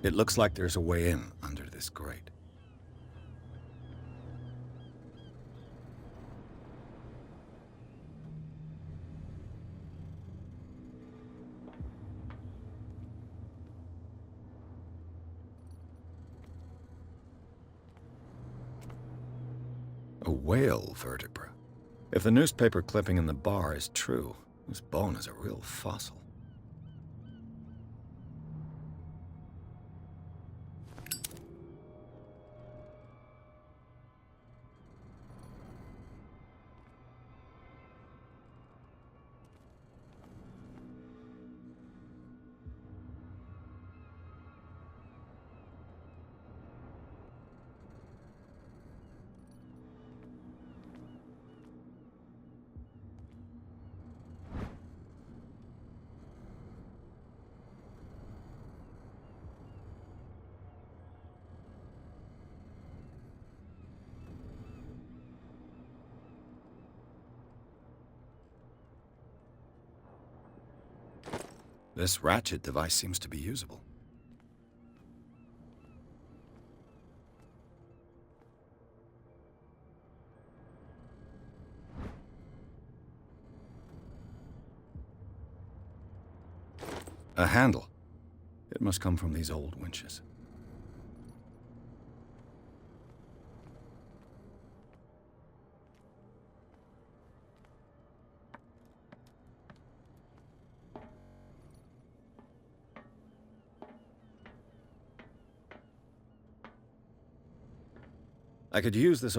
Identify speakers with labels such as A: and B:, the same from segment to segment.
A: It looks like there's a way in under this grate. A whale vertebra. If the newspaper clipping in the bar is true, this bone is a real fossil. This ratchet device seems to be usable. A handle. It must come from these old winches. I could use this.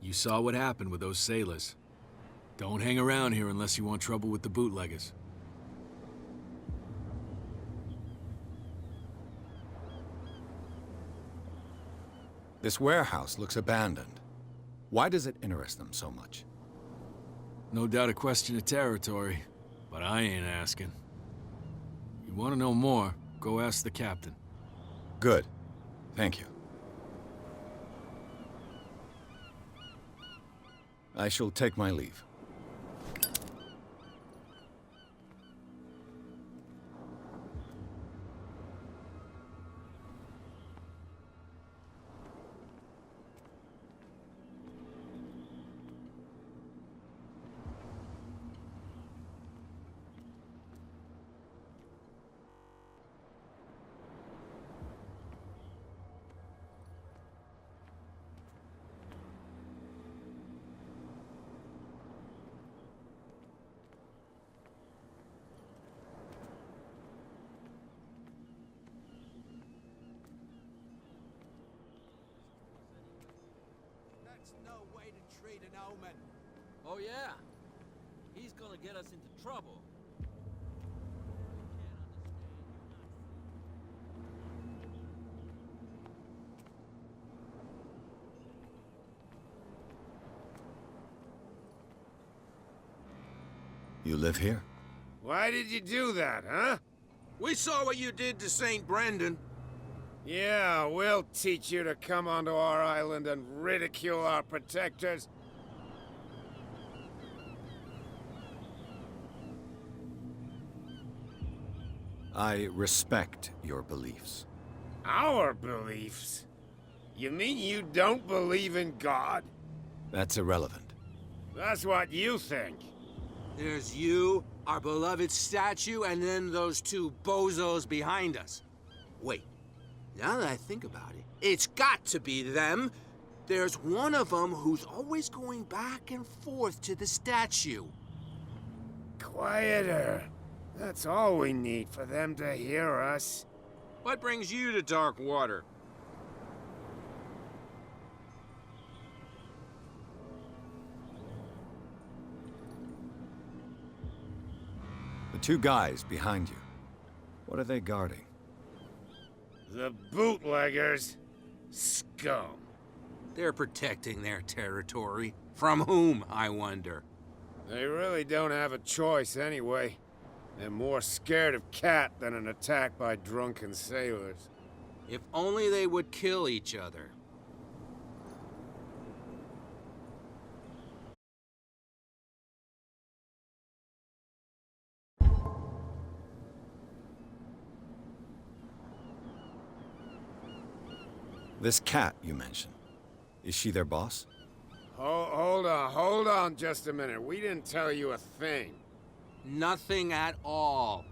B: You saw what happened with those sailors. Don't hang around here unless you want trouble with the bootleggers.
A: This warehouse looks abandoned. Why does it interest them so much?
B: No doubt a question of territory, but I ain't asking. You want to know more, go ask the captain.
A: Good. Thank you. I shall take my leave.
C: Oh yeah, he's gonna get us into trouble.
A: You live here?
D: Why did you do that, huh?
E: We saw what you did to St. Brendan.
D: Yeah, we'll teach you to come onto our island and ridicule our protectors.
A: I respect your beliefs.
D: Our beliefs? You mean you don't believe in God?
A: That's irrelevant.
D: That's what you think.
E: There's you, our beloved statue, and then those two bozos behind us. Wait, now that I think about it, it's got to be them. There's one of them who's always going back and forth to the statue.
D: Quieter. That's all we need for them to hear us.
E: What brings you to dark water?
A: The two guys behind you. What are they guarding?
D: The bootleggers. Scum.
E: They're protecting their territory. From whom, I wonder?
D: They really don't have a choice anyway. They're more scared of Cat than an attack by drunken sailors.
E: If only they would kill each other.
A: This Cat you mentioned. Is she their boss?
D: Hold on just a minute. We didn't tell you a thing.
E: Nothing at all.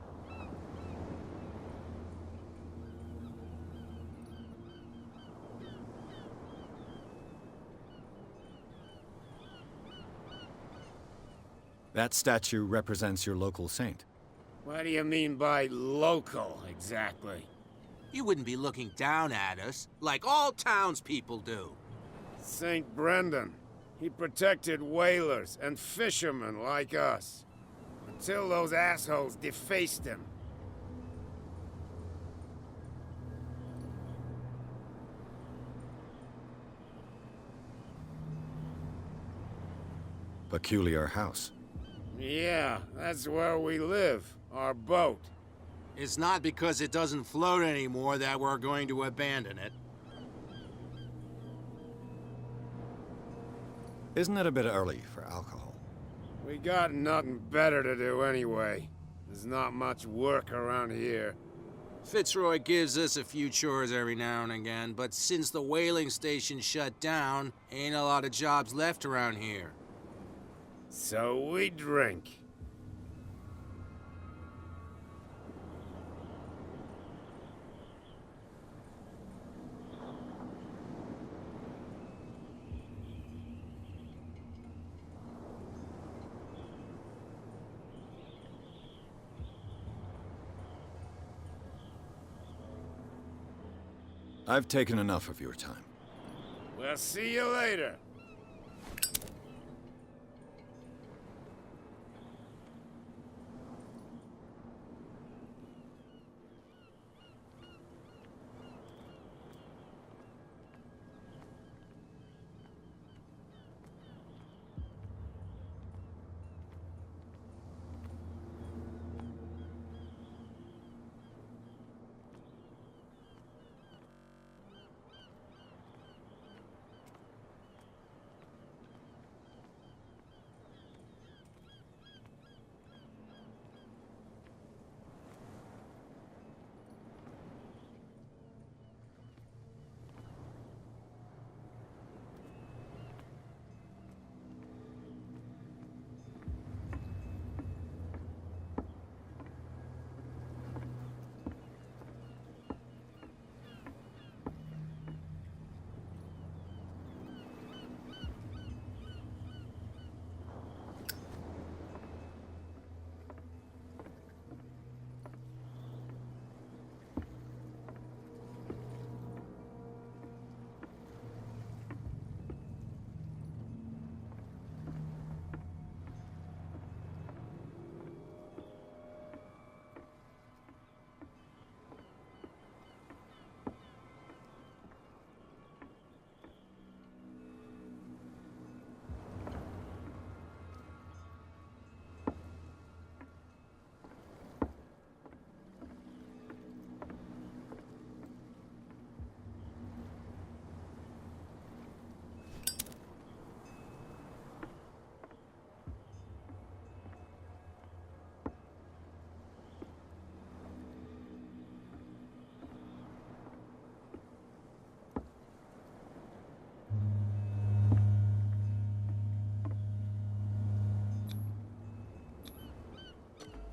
A: That statue represents your local saint.
D: What do you mean by local, exactly?
E: You wouldn't be looking down at us, like all townspeople do.
D: St. Brendan. He protected whalers and fishermen like us. Until those assholes defaced him.
A: Peculiar house.
D: Yeah, that's where we live. Our boat.
E: It's not because it doesn't float anymore that we're going to abandon it.
A: Isn't it a bit early for alcohol?
D: We got nothing better to do anyway. There's not much work around here.
E: Fitzroy gives us a few chores every now and again, but since the whaling station shut down, ain't a lot of jobs left around here.
D: So we drink.
A: I've taken enough of your time.
D: We'll see you later.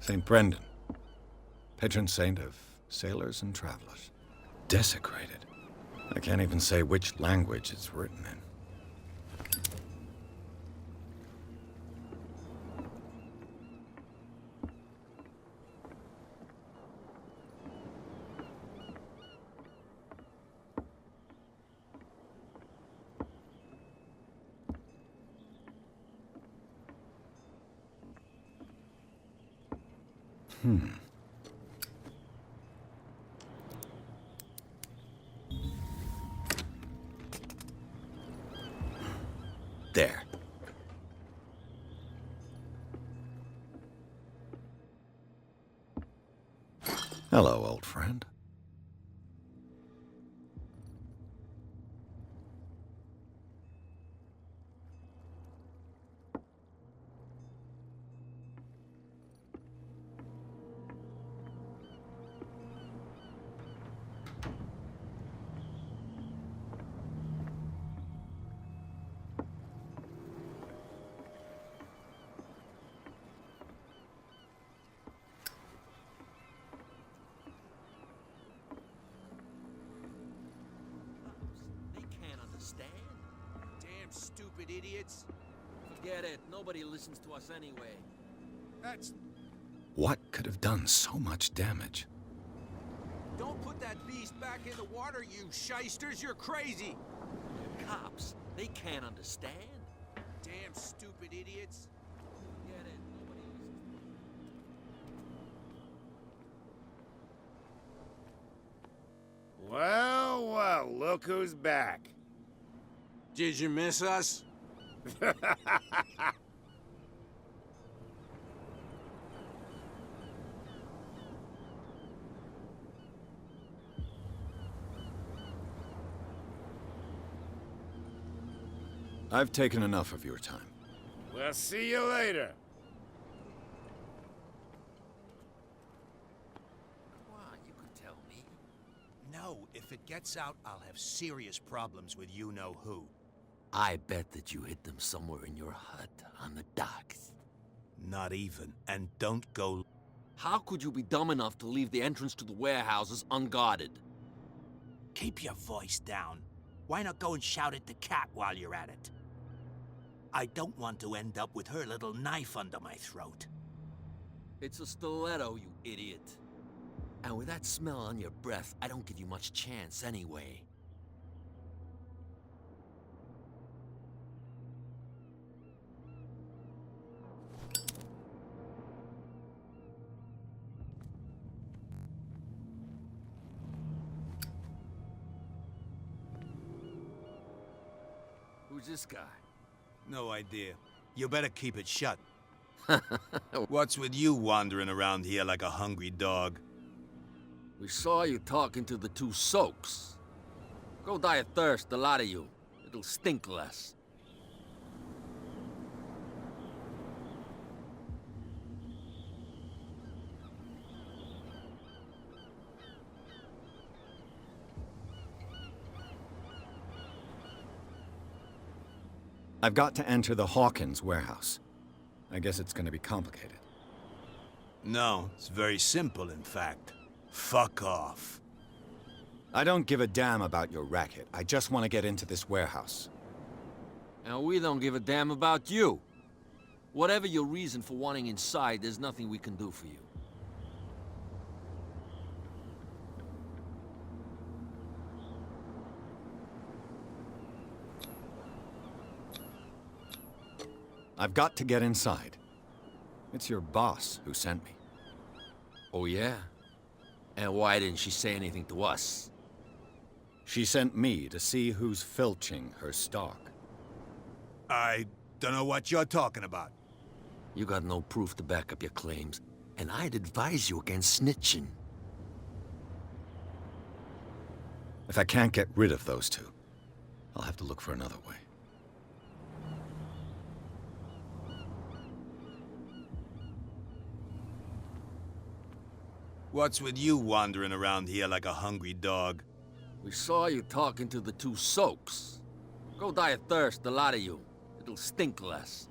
A: St. Brendan, patron saint of sailors and travelers. Desecrated. I can't even say which language it's written in. There. Hello, old friend.
C: They can't understand.
E: Damn stupid idiots.
C: Forget it. Nobody listens to us anyway.
E: That's...
A: What could have done so much damage?
E: Don't put that beast back in the water, you shysters. You're crazy.
C: The cops, they can't understand.
E: Damn stupid idiots.
C: Forget it. Nobody listens to us.
D: Well, well, look who's back.
E: Did you miss us?
A: I've taken enough of your time.
D: We'll see you later.
C: Why, you could tell me.
F: No, if it gets out, I'll have serious problems with you-know-who.
C: I bet that you hid them somewhere in your hut on the docks.
F: Not even. And don't go...
C: How could you be dumb enough to leave the entrance to the warehouses unguarded?
F: Keep your voice down. Why not go and shout at the cat while you're at it? I don't want to end up with her little knife under my throat.
C: It's a stiletto, you idiot. And with that smell on your breath, I don't give you much chance anyway. Who's this guy?
F: No idea. You better keep it shut. What's with you wandering around here like a hungry dog?
C: We saw you talking to the two soaks. Go die of thirst, the lot of you. It'll stink less.
A: I've got to enter the Hawkins warehouse. I guess it's gonna be complicated.
F: No, it's very simple, in fact. Fuck off.
A: I don't give a damn about your racket. I just want to get into this warehouse.
C: And we don't give a damn about you. Whatever your reason for wanting inside, there's nothing we can do for you.
A: I've got to get inside. It's your boss who sent me.
C: Oh, yeah? And why didn't she say anything to us?
A: She sent me to see who's filching her stock.
F: I don't know what you're talking about.
C: You got no proof to back up your claims, and I'd advise you against snitching.
A: If I can't get rid of those two, I'll have to look for another way.
F: What's with you wandering around here like a hungry dog?
C: We saw you talking to the two soaks. Go die of thirst, the lot of you. It'll stink less.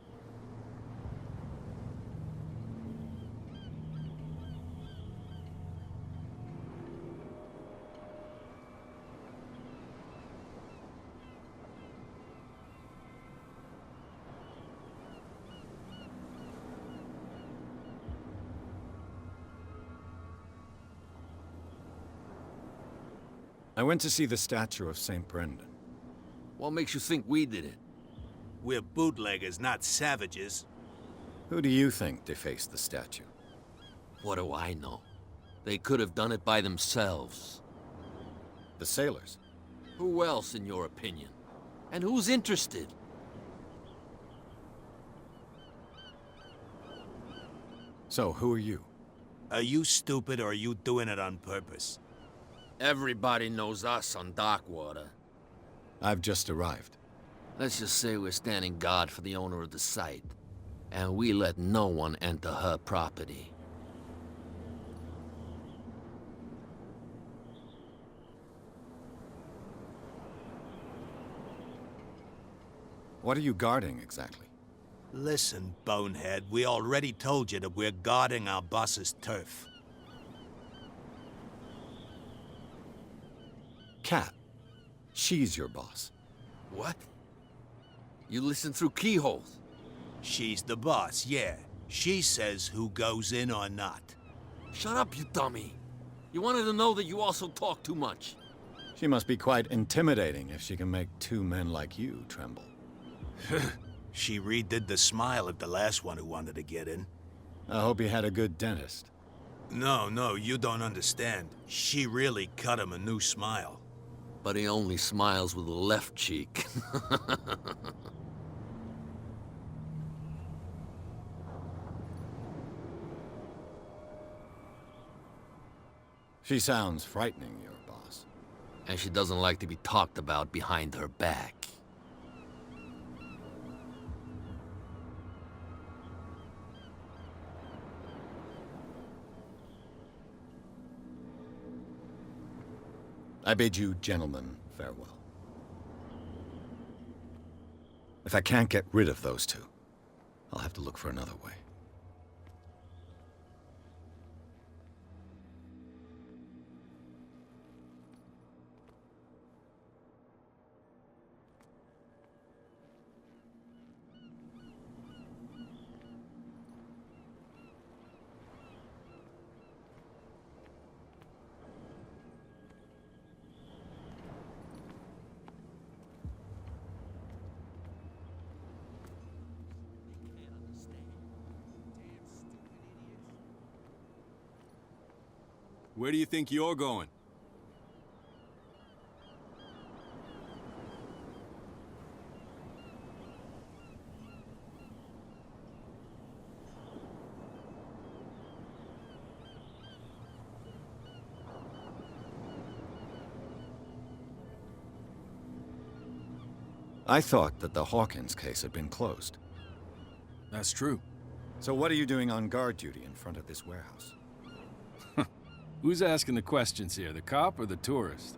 A: I went to see the statue of St. Brendan.
C: What makes you think we did it?
F: We're bootleggers, not savages.
A: Who do you think defaced the statue?
C: What do I know? They could have done it by themselves.
A: The sailors.
C: Who else, in your opinion? And who's interested?
A: So, who are you?
F: Are you stupid or are you doing it on purpose?
C: Everybody knows us on Darkwater.
A: I've just arrived.
C: Let's just say we're standing guard for the owner of the site. And we let no one enter her property.
A: What are you guarding, exactly?
F: Listen, bonehead, we already told you that we're guarding our boss's turf.
A: Cat. She's your boss.
C: What? You listen through keyholes?
F: She's the boss, yeah. She says who goes in or not.
C: Shut up, you dummy. You wanted to know that you also talk too much.
A: She must be quite intimidating if she can make two men like you tremble.
F: She redid the smile at the last one who wanted to get in.
A: I hope he had a good dentist.
F: No, you don't understand. She really cut him a new smile.
C: But he only smiles with the left cheek.
A: She sounds frightening, your boss.
C: And she doesn't like to be talked about behind her back.
A: I bid you gentlemen farewell. If I can't get rid of those two, I'll have to look for another way.
B: Where do you think you're going?
A: I thought that the Hawkins case had been closed.
B: That's true.
A: So what are you doing on guard duty in front of this warehouse?
B: Who's asking the questions here, the cop or the tourist?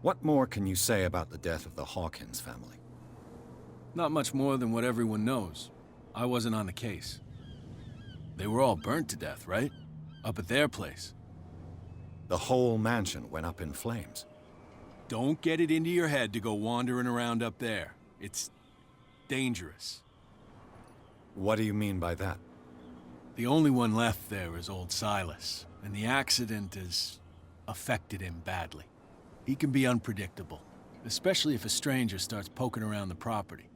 A: What more can you say about the death of the Hawkins family?
B: Not much more than what everyone knows. I wasn't on the case. They were all burnt to death, right? Up at their place.
A: The whole mansion went up in flames.
B: Don't get it into your head to go wandering around up there. It's dangerous.
A: What do you mean by that?
B: The only one left there is old Silas, and the accident has affected him badly. He can be unpredictable, especially if a stranger starts poking around the property.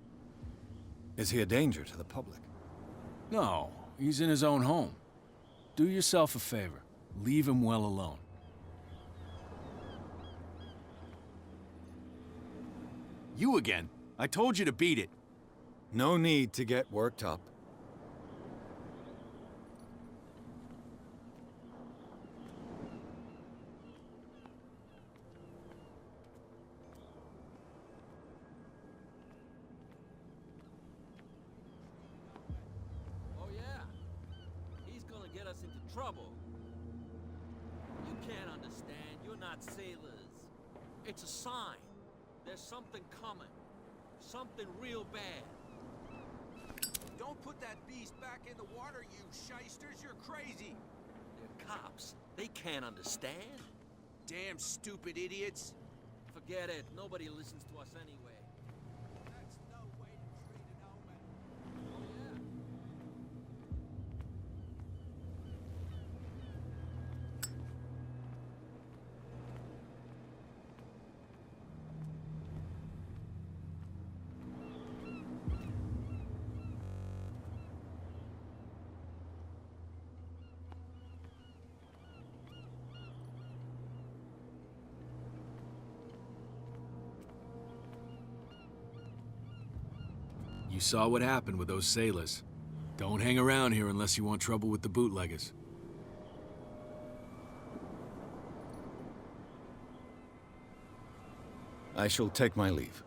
A: Is he a danger to the public?
B: No, he's in his own home. Do yourself a favor. Leave him well alone. You again. I told you to beat it.
A: No need to get worked up.
C: Oh yeah? He's gonna get us into trouble. You can't understand. You're not sailors. It's a sign. There's something coming. Something real bad.
E: Don't put that beast back in the water, you shysters. You're crazy.
C: They're cops. They can't understand.
E: Damn stupid idiots.
C: Forget it. Nobody listens to us anyway.
E: That's no way to treat an omen.
C: Oh, yeah.
B: You saw what happened with those sailors. Don't hang around here unless you want trouble with the bootleggers.
A: I shall take my leave.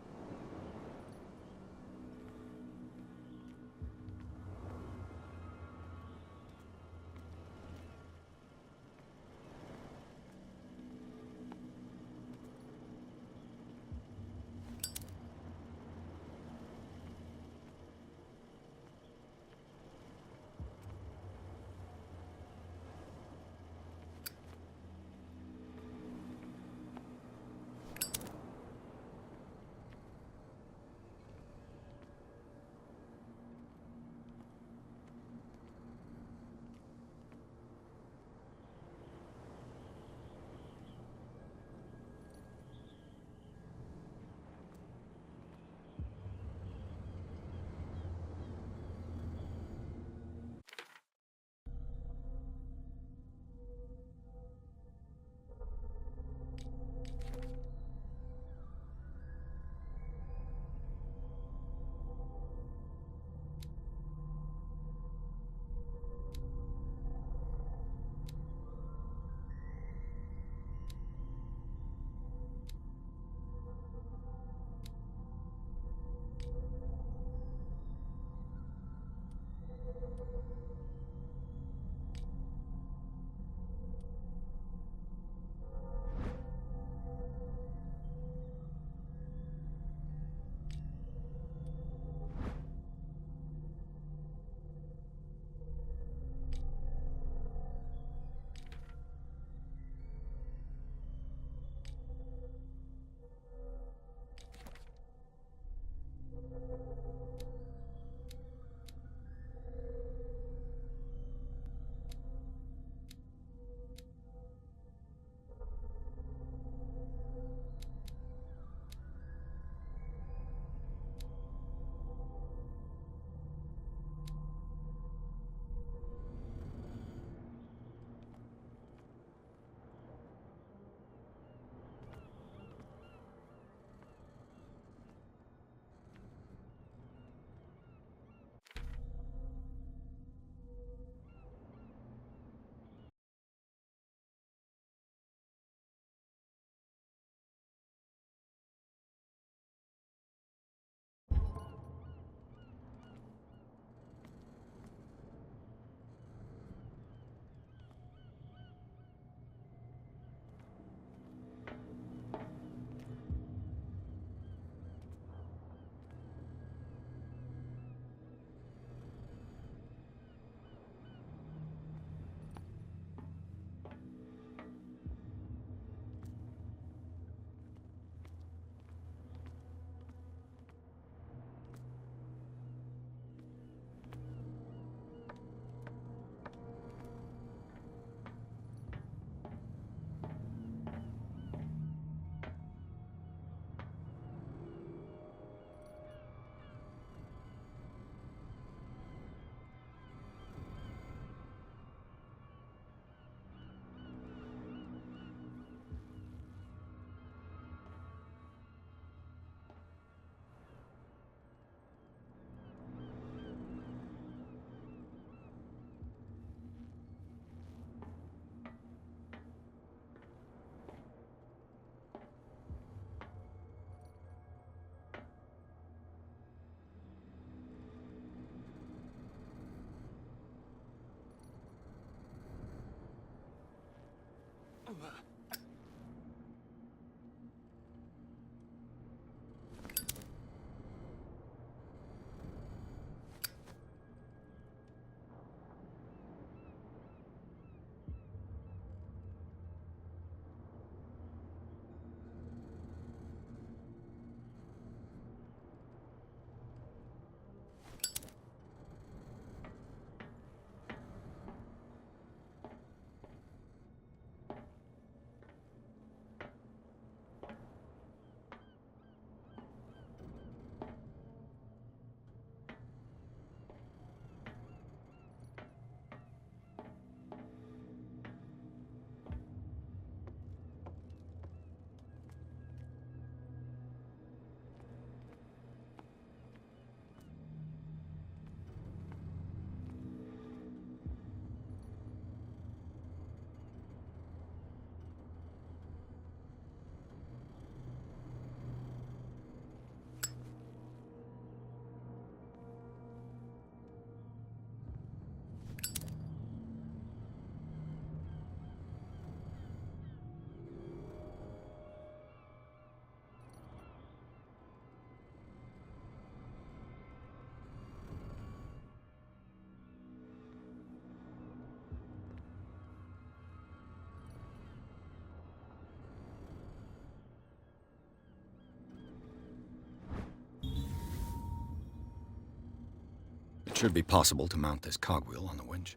A: Should be possible to mount this cogwheel on the winch.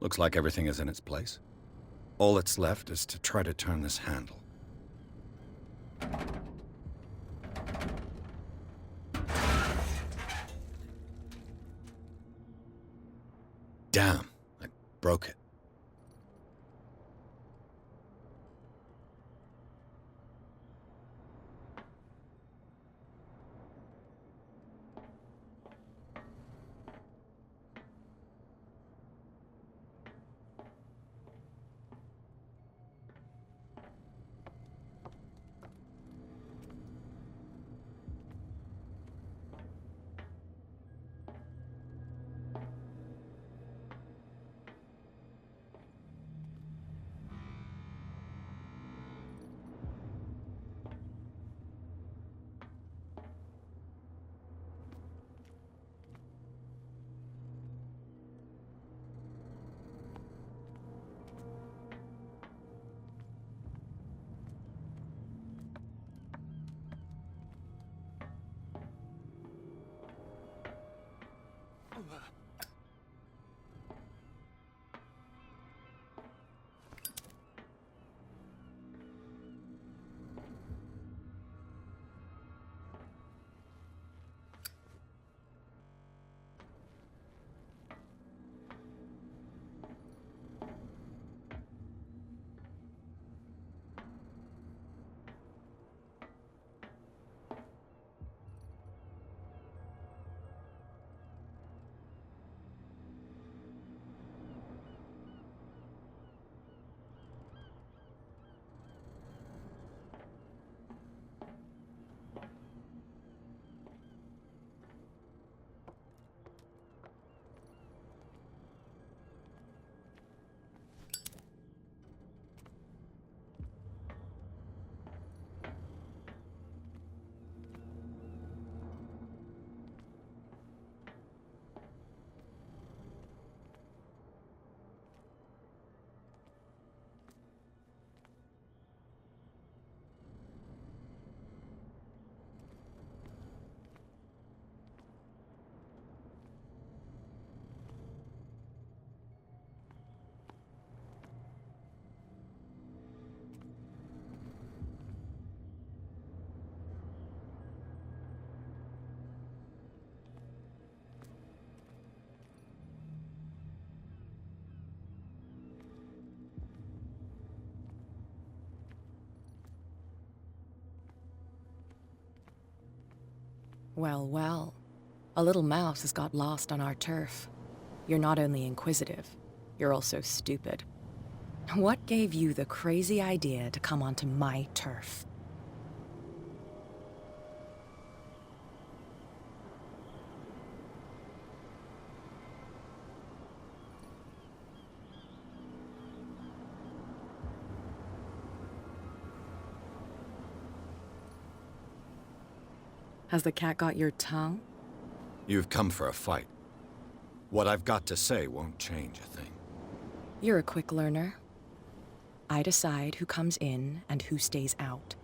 A: Looks like everything is in its place. All that's left is to try to turn this handle. Damn, I broke it.
G: Well, well. A little mouse has got lost on our turf. You're not only inquisitive, you're also stupid. What gave you the crazy idea to come onto my turf? Has the cat got your tongue?
A: You've come for a fight. What I've got to say won't change a thing.
G: You're a quick learner. I decide who comes in and who stays out.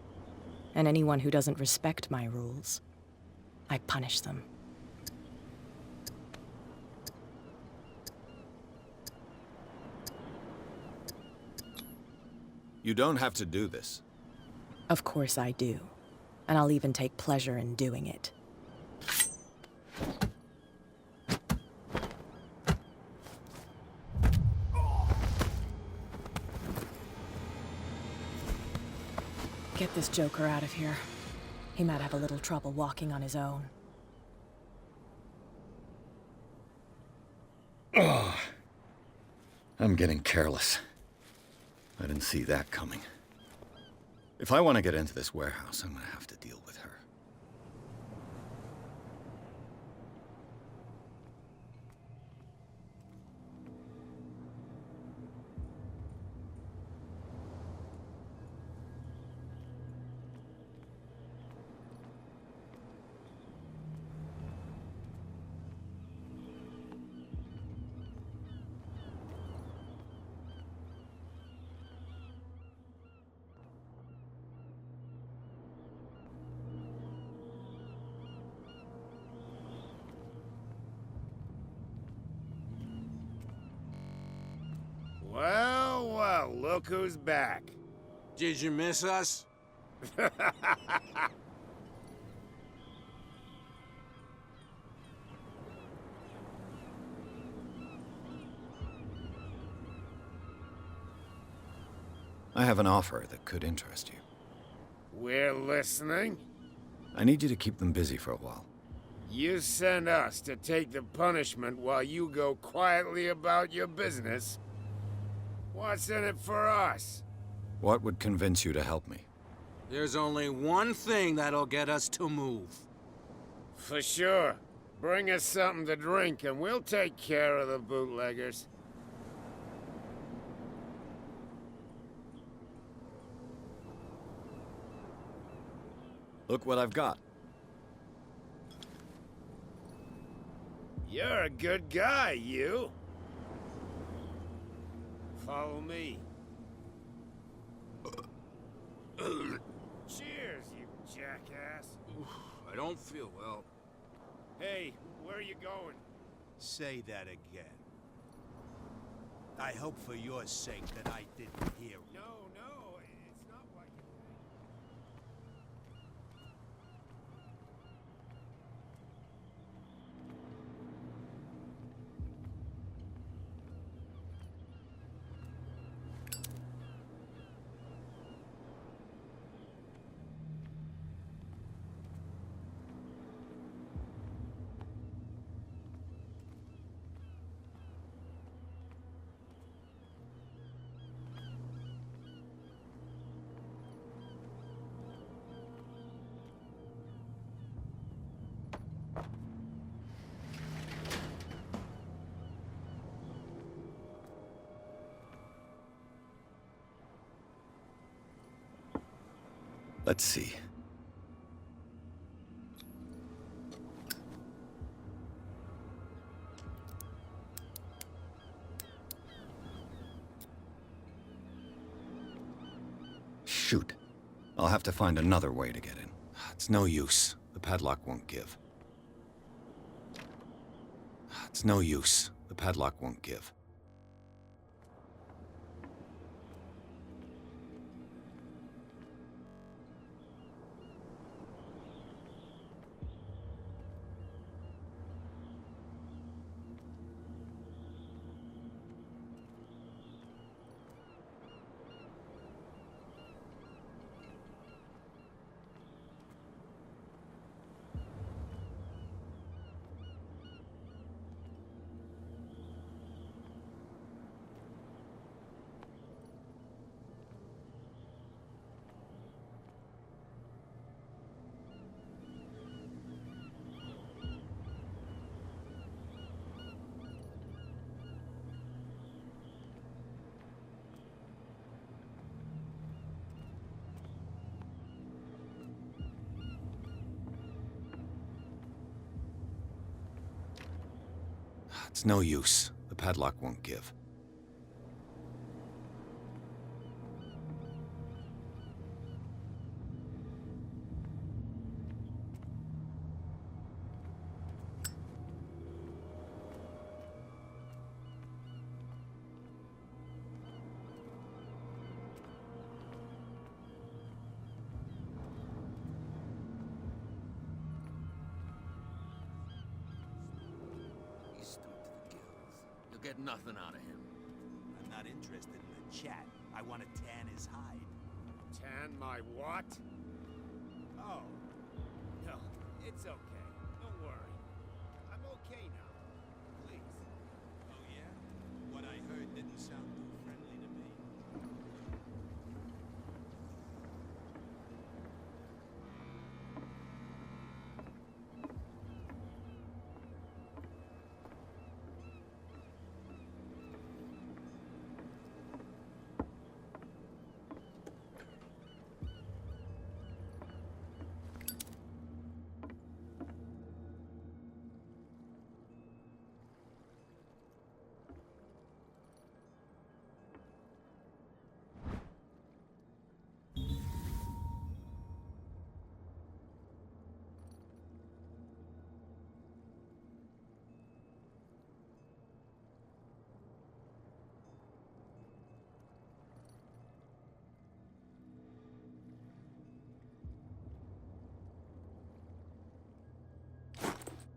G: And anyone who doesn't respect my rules, I punish them.
A: You don't have to do this.
G: Of course I do. And I'll even take pleasure in doing it. Get this joker out of here. He might have a little trouble walking on his own.
A: Oh, I'm getting careless. I didn't see that coming. If I want to get into this warehouse, I'm gonna have to deal with her.
D: Look who's back.
E: Did you miss us?
A: I have an offer that could interest you.
D: We're listening.
A: I need you to keep them busy for a while.
D: You send us to take the punishment while you go quietly about your business. What's in it for us?
A: What would convince you to help me?
E: There's only one thing that'll get us to move.
D: For sure. Bring us something to drink and we'll take care of the bootleggers.
A: Look what I've got.
D: You're a good guy, you. Follow me. Cheers, you jackass.
E: I don't feel well.
D: Hey, where are you going?
F: Say that again. I hope for your sake that I didn't hear.
D: No, it's not what you think.
A: Let's see. Shoot. I'll have to find another way to get in. It's no use. The padlock won't give. It's no use. The padlock won't give. It's no use. The padlock won't give.
C: He's stoked to the gills. You'll get nothing out of him.
F: I'm not interested in the chat. I want to tan his hide.
D: Tan my what? Oh. No, it's okay. Don't worry. I'm okay now. Please.
F: Oh, yeah? What I heard didn't sound too friendly to me.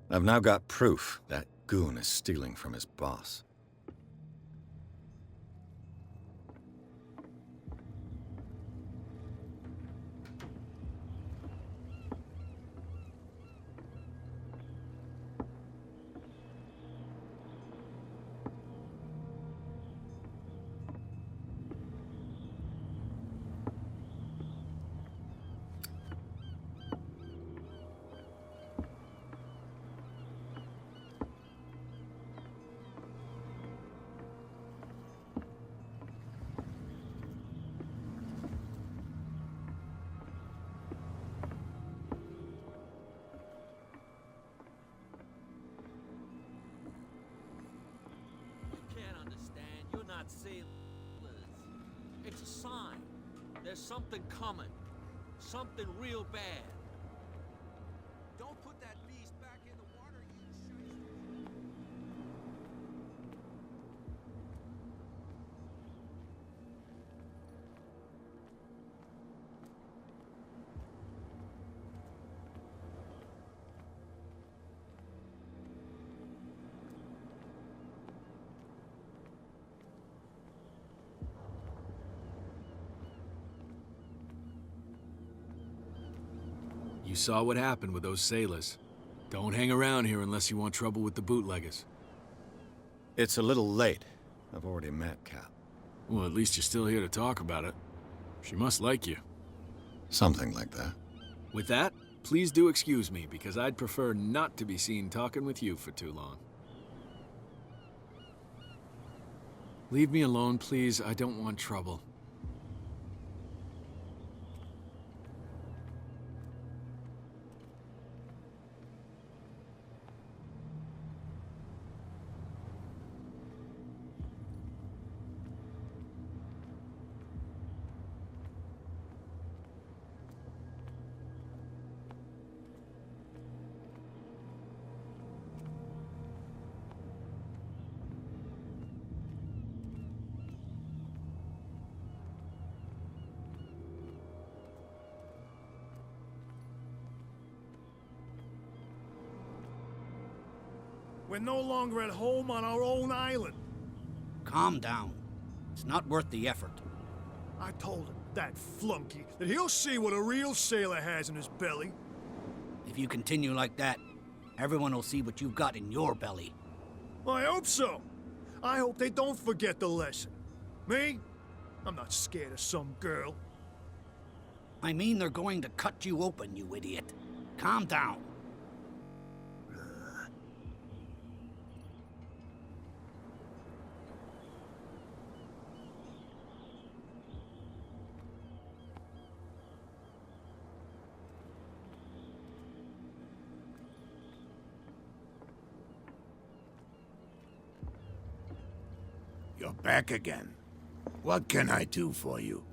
A: I've now got proof that goon is stealing from his boss.
C: Sailors. It's a sign. There's something coming. Something real bad.
E: Don't put that beast back in the water, you shyster.
B: You saw what happened with those sailors. Don't hang around here unless you want trouble with the bootleggers.
A: It's a little late. I've already met Cap.
B: Well, at least you're still here to talk about it. She must like you.
A: Something like that.
B: With that, please do excuse me, because I'd prefer not to be seen talking with you for too long. Leave me alone, please. I don't want trouble.
H: We're no longer at home on our own island.
I: Calm down. It's not worth the effort.
H: I told him, that flunky, that he'll see what a real sailor has in his belly.
I: If you continue like that, everyone will see what you've got in your belly.
H: I hope so. I hope they don't forget the lesson. Me? I'm not scared of some girl.
I: I mean they're going to cut you open, you idiot. Calm down.
D: You're back again. What can I do for you?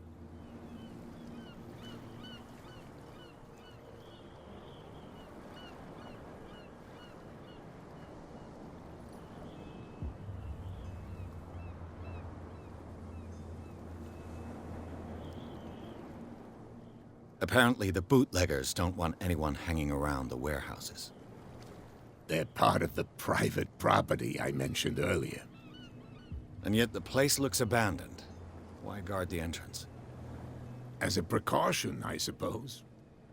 A: Apparently, the bootleggers don't want anyone hanging around the warehouses.
D: They're part of the private property I mentioned earlier.
A: And yet the place looks abandoned. Why guard the entrance?
D: As a precaution, I suppose.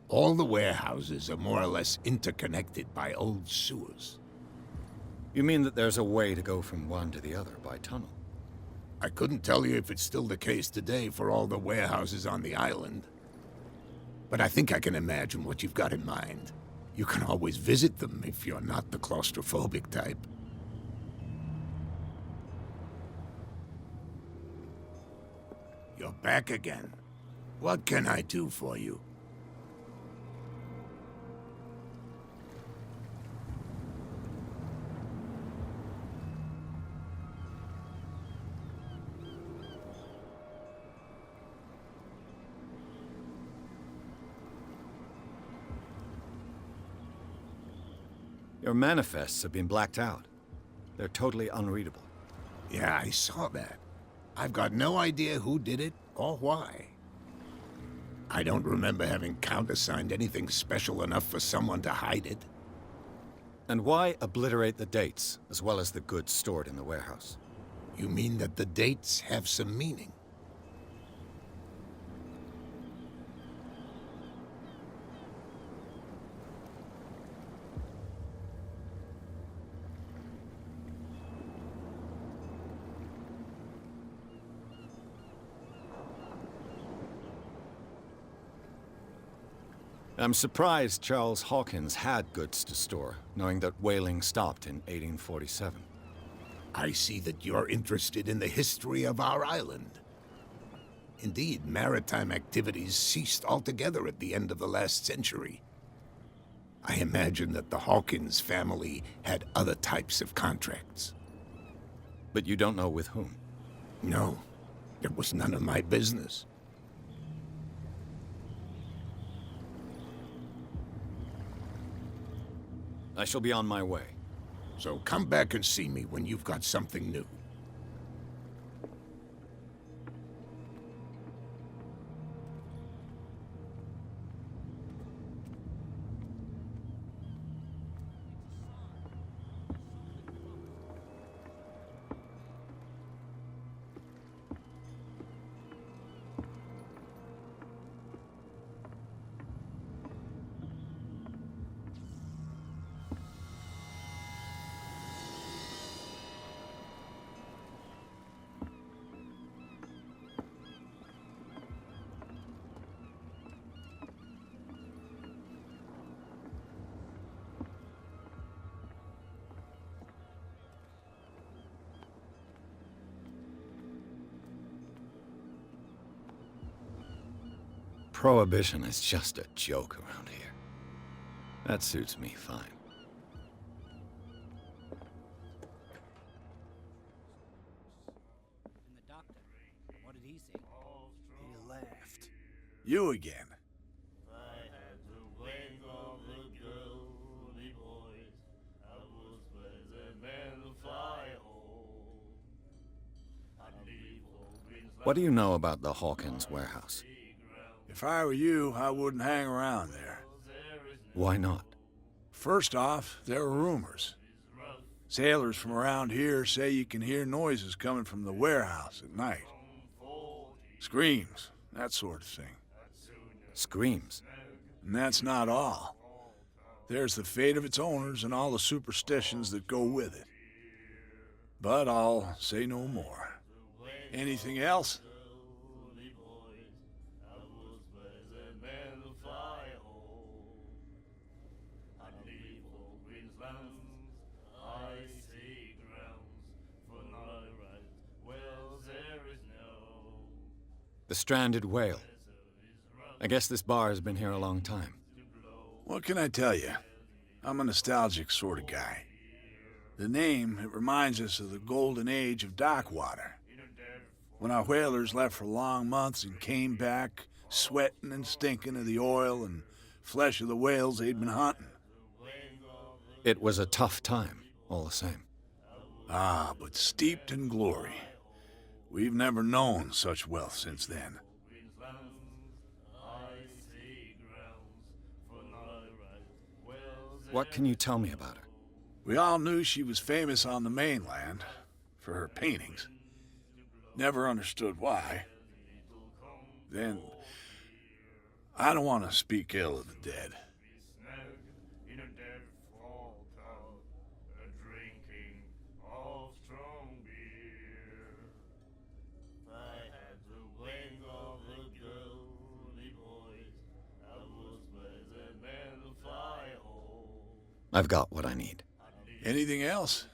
D: All the warehouses are more or less interconnected by old sewers.
A: You mean that there's a way to go from one to the other by tunnel?
D: I couldn't tell you if it's still the case today for all the warehouses on the island. But I think I can imagine what you've got in mind. You can always visit them if you're not the claustrophobic type. You're back again. What can I do for you?
A: Your manifests have been blacked out. They're totally unreadable.
D: Yeah, I saw that. I've got no idea who did it or why. I don't remember having countersigned anything special enough for someone to hide it.
A: And why obliterate the dates, as well as the goods stored in the warehouse?
D: You mean that the dates have some meaning?
A: I'm surprised Charles Hawkins had goods to store, knowing that whaling stopped in 1847.
D: I see that you're interested in the history of our island. Indeed, maritime activities ceased altogether at the end of the last century. I imagine that the Hawkins family had other types of contracts.
A: But you don't know with whom?
D: No, it was none of my business.
A: I shall be on my way.
D: So come back and see me when you've got something new.
A: Prohibition is just a joke around here. That suits me fine.
I: And the doctor, what did he say?
B: He laughed. You again.
A: What do you know about the Hawkins warehouse?
B: If I were you, I wouldn't hang around there.
A: Why not?
B: First off, there are rumors. Sailors from around here say you can hear noises coming from the warehouse at night. Screams, that sort of thing.
A: Screams?
B: And that's not all. There's the fate of its owners and all the superstitions that go with it. But I'll say no more. Anything else?
A: The stranded whale. I guess this bar has been here a long time.
B: What can I tell you? I'm a nostalgic sort of guy. The name, it reminds us of the golden age of dock water. When our whalers left for long months and came back, sweating and stinking of the oil and flesh of the whales they'd been hunting.
A: It was a tough time, all the same.
B: Ah, but steeped in glory. We've never known such wealth since then.
A: What can you tell me about her?
B: We all knew she was famous on the mainland for her paintings. Never understood why. Then, I don't want to speak ill of the dead.
A: I've got what I need.
B: Anything else?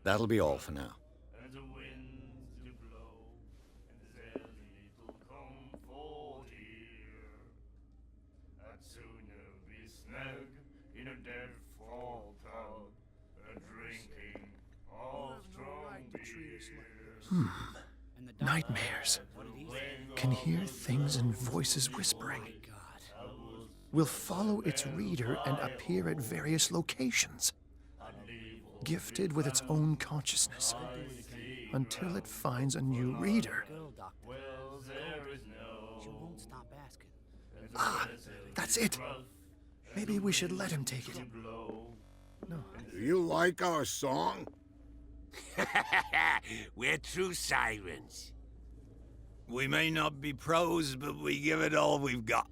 A: That'll be all for now.
J: Nightmares. Can hear things and voices whispering. Will follow its reader and appear at various locations. Gifted with its own consciousness. Until it finds a new reader. Ah, that's it. Maybe we should let him take it. No.
D: Do you like our song?
F: We're true sirens.
E: We may not be pros, but we give it all we've got.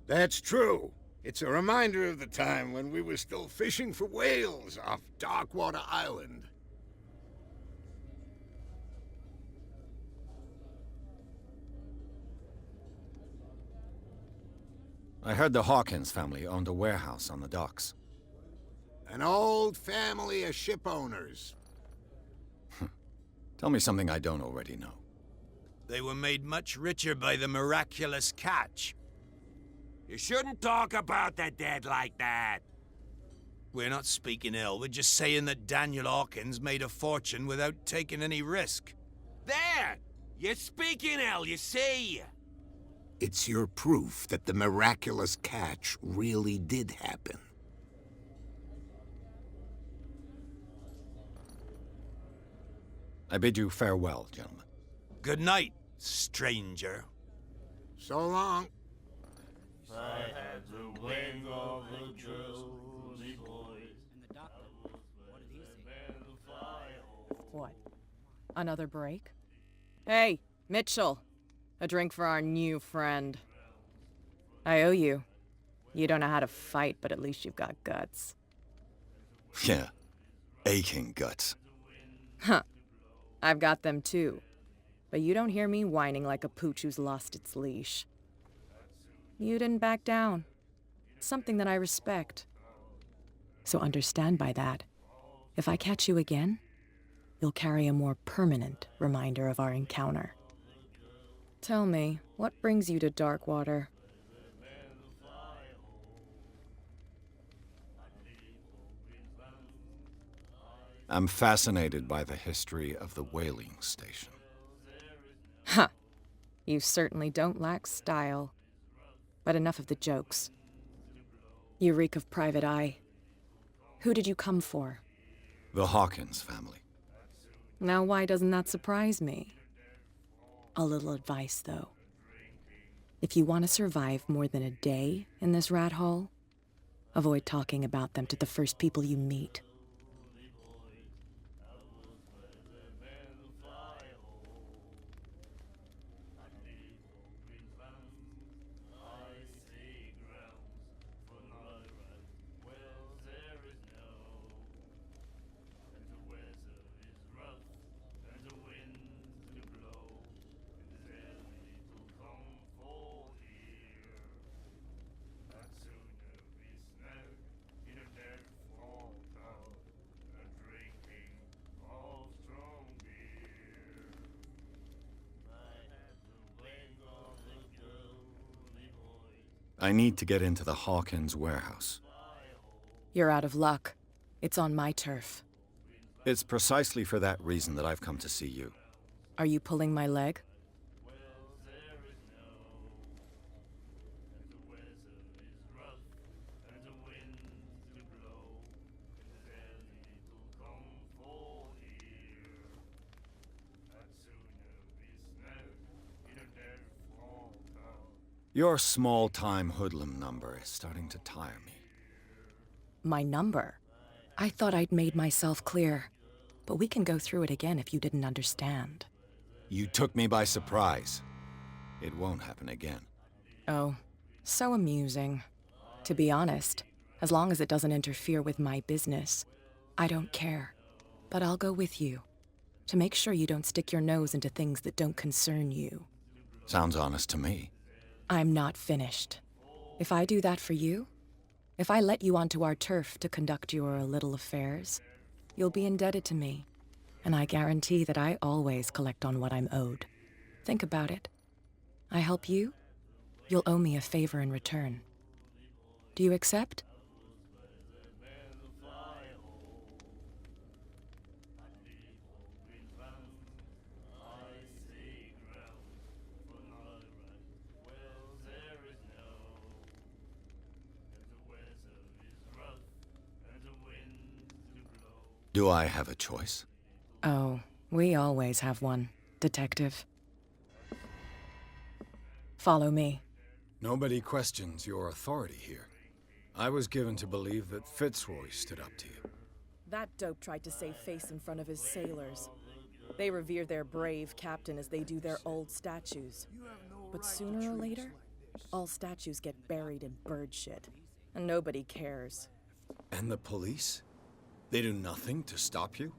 D: That's true. It's a reminder of the time when we were still fishing for whales off Darkwater Island.
A: I heard the Hawkins family owned a warehouse on the docks.
D: An old family of ship owners.
A: Tell me something I don't already know.
E: They were made much richer by the miraculous catch.
F: You shouldn't talk about the dead like that.
E: We're not speaking ill, we're just saying that Daniel Hawkins made a fortune without taking any risk.
F: There! You're speaking ill, you see?
D: It's your proof that the miraculous catch really did happen.
A: I bid you farewell, gentlemen.
E: Good night, stranger.
D: So long.
K: I had the wing of the Cthulhu boys.
G: And the doctor, what did he say? What? Another break? Hey, Mitchell. A drink for our new friend. I owe you. You don't know how to fight, but at least you've got guts.
A: Yeah, aching guts.
G: Huh. I've got them too. But you don't hear me whining like a pooch who's lost its leash. You didn't back down. Something that I respect. So understand by that, if I catch you again, you'll carry a more permanent reminder of our encounter. Tell me, what brings you to Darkwater?
A: I'm fascinated by the history of the whaling station.
G: Ha! You certainly don't lack style. But enough of the jokes. You reek of private eye. Who did you come for?
A: The Hawkins family.
G: Now why doesn't that surprise me? A little advice, though. If you want to survive more than a day in this rat hole, avoid talking about them to the first people you meet.
A: I need to get into the Hawkins warehouse.
G: You're out of luck. It's on my turf.
A: It's precisely for that reason that I've come to see you.
G: Are you pulling my leg?
A: Your small-time hoodlum number is starting to tire me.
G: My number? I thought I'd made myself clear. But we can go through it again if you didn't understand.
A: You took me by surprise. It won't happen again.
G: Oh, so amusing. To be honest, as long as it doesn't interfere with my business, I don't care. But I'll go with you, to make sure you don't stick your nose into things that don't concern you.
A: Sounds honest to me.
G: I'm not finished. If I do that for you, if I let you onto our turf to conduct your little affairs, you'll be indebted to me, and I guarantee that I always collect on what I'm owed. Think about it. I help you, you'll owe me a favor in return. Do you accept?
A: Do I have a choice?
G: Oh, we always have one, Detective. Follow me.
A: Nobody questions your authority here. I was given to believe that Fitzroy stood up to you.
G: That dope tried to save face in front of his sailors. They revere their brave captain as they do their old statues. But sooner or later, all statues get buried in bird shit, and nobody cares.
A: And the police? They do nothing to stop you?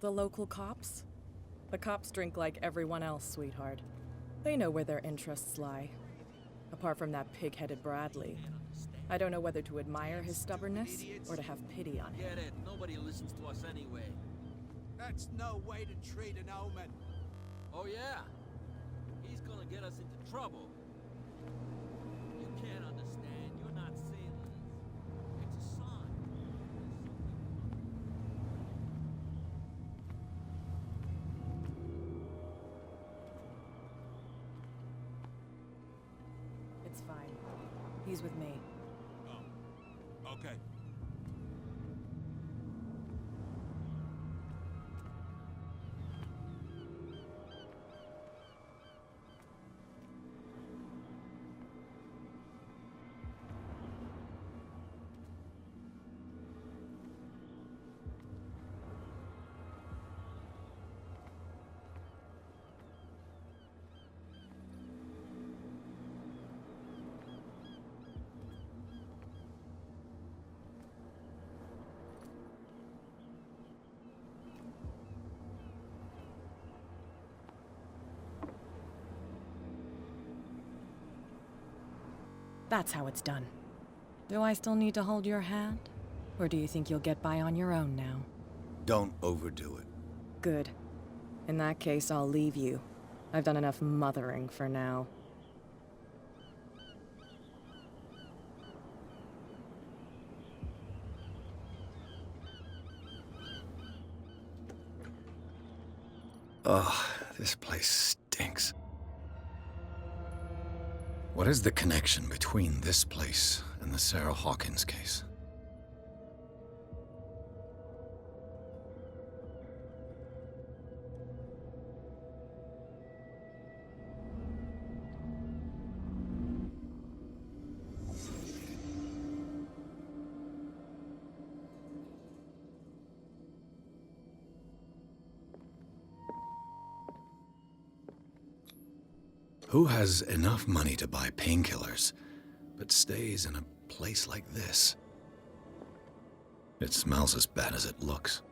G: The local cops? The cops drink like everyone else, sweetheart. They know where their interests lie. Apart from that pig-headed Bradley, I don't know whether to admire his stubbornness or to have pity on him.
C: Get it? Nobody listens to us anyway.
E: That's no way to treat an omen.
C: Oh yeah? He's gonna get us into trouble. You can't understand. You're not sailors. It's a sign.
G: It's fine. He's with me.
E: Oh, okay.
G: That's how it's done. Do I still need to hold your hand? Or do you think you'll get by on your own now?
A: Don't overdo it.
G: Good. In that case, I'll leave you. I've done enough mothering for now.
A: Ugh, this place stinks. What is the connection between this place and the Sarah Hawkins case? Who has enough money to buy painkillers, but stays in a place like this? It smells as bad as it looks.